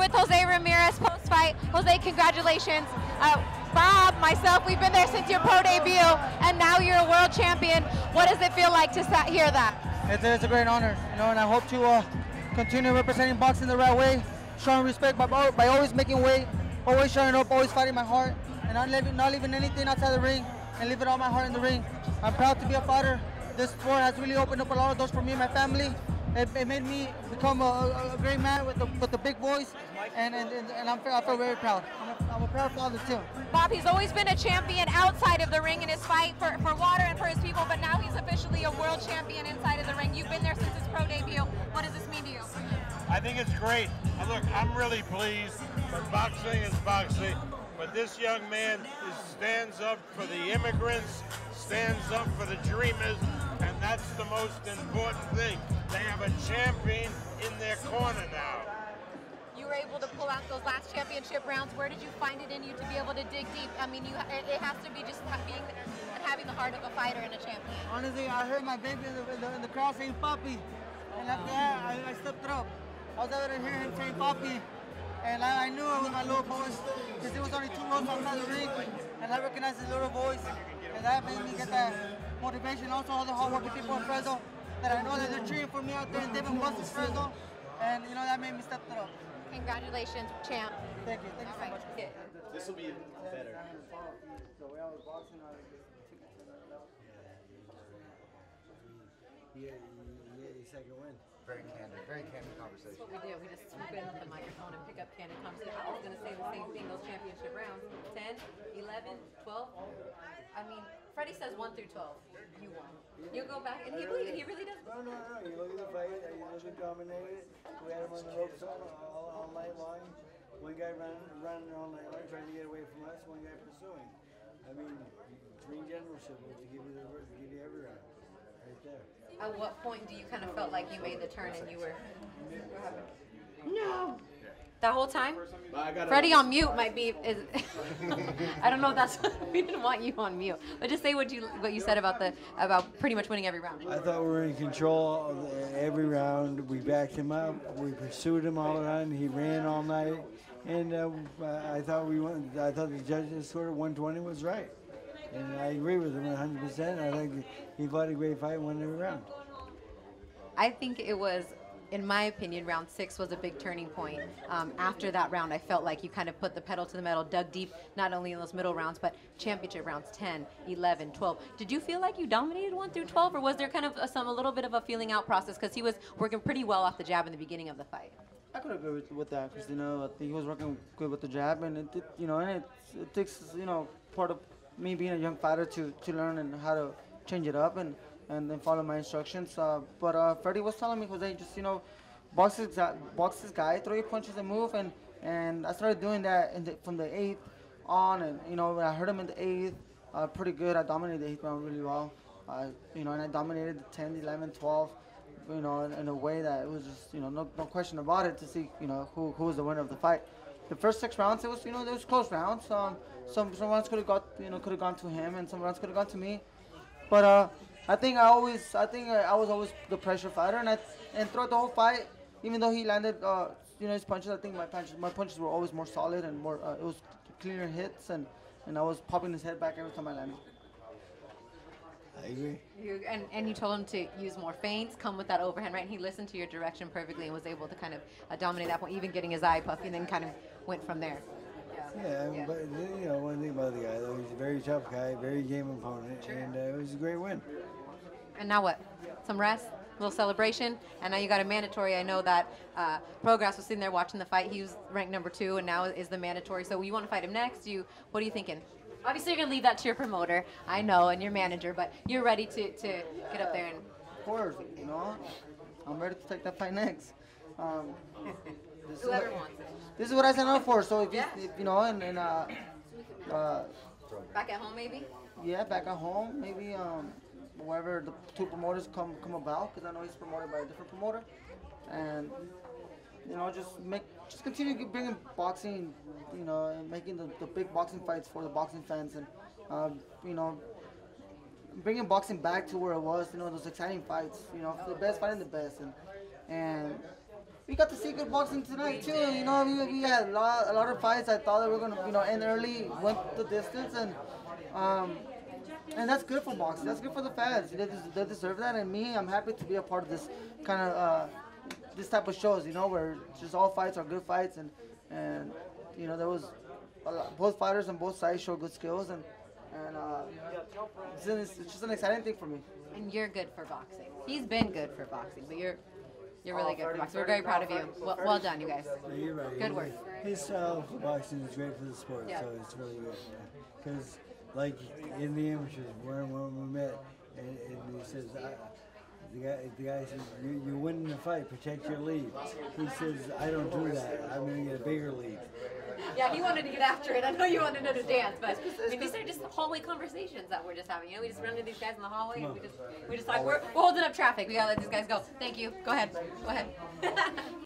with Jose Ramirez post-fight. Jose, congratulations. Bob, myself, we've been there since your pro debut, and now you're a world champion. What does it feel like to hear that? It's a great honor, you know, and I hope to continue representing boxing the right way, showing respect by always making weight, always showing up, always fighting my heart, and not leaving anything outside the ring, and leaving all my heart in the ring. I'm proud to be a fighter. This sport has really opened up a lot of doors for me and my family. It made me become a great man with the big voice, and I feel very proud. I'm a proud father too. Bob, he's always been a champion outside of the ring in his fight for water and for his people, but now he's officially a world champion inside of the ring. You've been there since his pro debut. What does this mean to you? I think it's great. Look, I'm really pleased, but boxing is boxing. But this young man stands up for the immigrants, stands up for the dreamers, and that's the most important thing. They have a champion in their corner now. You were able to pull out those last championship rounds. Where did you find it in you to be able to dig deep? I mean, it has to be just having the heart of a fighter and a champion. Honestly, I heard my baby in the crowd saying "Papi," and after that, I stepped it up. I was able to hear him saying "Papi," and I knew it was my little voice because it was only 2 rows outside the ring, and I recognized his little voice, and that made me get that motivation. Also, all the hardworking people in Fresno that I know that they're cheering for me out there in David Buster's Fresno, and you know that made me step it up. Congratulations, champ. Thank you so much. This will be better. Second win. Very candid conversation. That's what we do. We just swoop in with the microphone and pick up candid conversation. I was going to say the same thing, those championship rounds. 10, 11, 12. I mean, Freddie says 1 through 12. You won. You go back, and he really does. No. You look at the fight. You look at dominated. We had him on the ropes all night long. One guy running all night long, trying to get away from us. One guy pursuing. I mean, dream generalship was to give you every round. Right there. At what point do you kind of felt like you made the turn and you were? No. That whole time? Freddie on mute might be. I don't know if that's. We didn't want you on mute, but just say what you said about pretty much winning every round. I thought we were in control of every round. We backed him up. We pursued him all around. He ran all night, and I thought we won. I thought the judges sort of 120 was right, and I agree with him 100%. I think he fought a great fight, won every round. I think it was. In my opinion, round 6 was a big turning point. After that round, I felt like you kind of put the pedal to the metal, dug deep, not only in those middle rounds, but championship rounds 10, 11, 12. Did you feel like you dominated 1 through 12, or was there kind of a little bit of a feeling out process? Because he was working pretty well off the jab in the beginning of the fight. I could agree with that, Christina. I think he was working good with the jab, and it takes part of me being a young fighter to learn and how to change it up and then follow my instructions. But Freddie was telling me, Jose, just box this guy, throw your punches and move, and I started doing that from the 8th on, and I heard him in the 8th pretty good. I dominated the 8th round really well, and I dominated the 10, 11, 12, in a way that it was just no question about it to see who was the winner of the fight. The first 6 rounds, it was there was close rounds. Some rounds could have gone to him, and some rounds could have gone to me, but. I think I was always the pressure fighter, and throughout the whole fight, even though he landed his punches, I think my punches were always more solid and more it was cleaner hits, and I was popping his head back every time I landed. I agree. And you told him to use more feints, come with that overhand, right? And he listened to your direction perfectly and was able to kind of dominate that point, even getting his eye puffy, and then kind of went from there. Yeah, but one thing about the guy, though, he's a very tough guy, very game opponent, and it was a great win. And now what? Some rest, a little celebration, and now you got a mandatory. I know that Progress was sitting there watching the fight. He was ranked number 2, and now is the mandatory. So you want to fight him next? What are you thinking? Obviously, you're going to leave that to your promoter, I know, and your manager, but you're ready to get up there and... Of course, I'm ready to take that fight next. Whoever wants it. This is what I signed up for. So if yeah. Back at home, maybe. Yeah, back at home, maybe. Wherever the 2 promoters come about, because I know he's promoted by a different promoter, and just continue bringing boxing, and making the big boxing fights for the boxing fans, and bringing boxing back to where it was, those exciting fights, the best fighting the best, and we got to see good boxing tonight too. You know, we had a lot of fights. I thought that we were gonna end early, went the distance, and that's good for boxing. That's good for the fans. They deserve that, and me, I'm happy to be a part of this kind of this type of shows. You know, where just all fights are good fights, and you know, there was both fighters on both sides showed good skills, and it's just an exciting thing for me. And you're good for boxing. He's been good for boxing, but you're really good for boxing. We're very proud of you. Well done, you guys. Yeah, you're right. Good work. His style of boxing is great for the sport, Yeah. so it's really good. Because, like in the amateurs, when we met, and he says, the guy says, you win the fight, protect your lead. He says, I don't do that. I'm going to get a bigger lead. Yeah, he wanted to get after it. I know you wanted to dance, but I mean, these are just hallway conversations that we're just having. You know, we just run into these guys in the hallway and we just talk. We're holding up traffic. We gotta let these guys go. Thank you. Go ahead.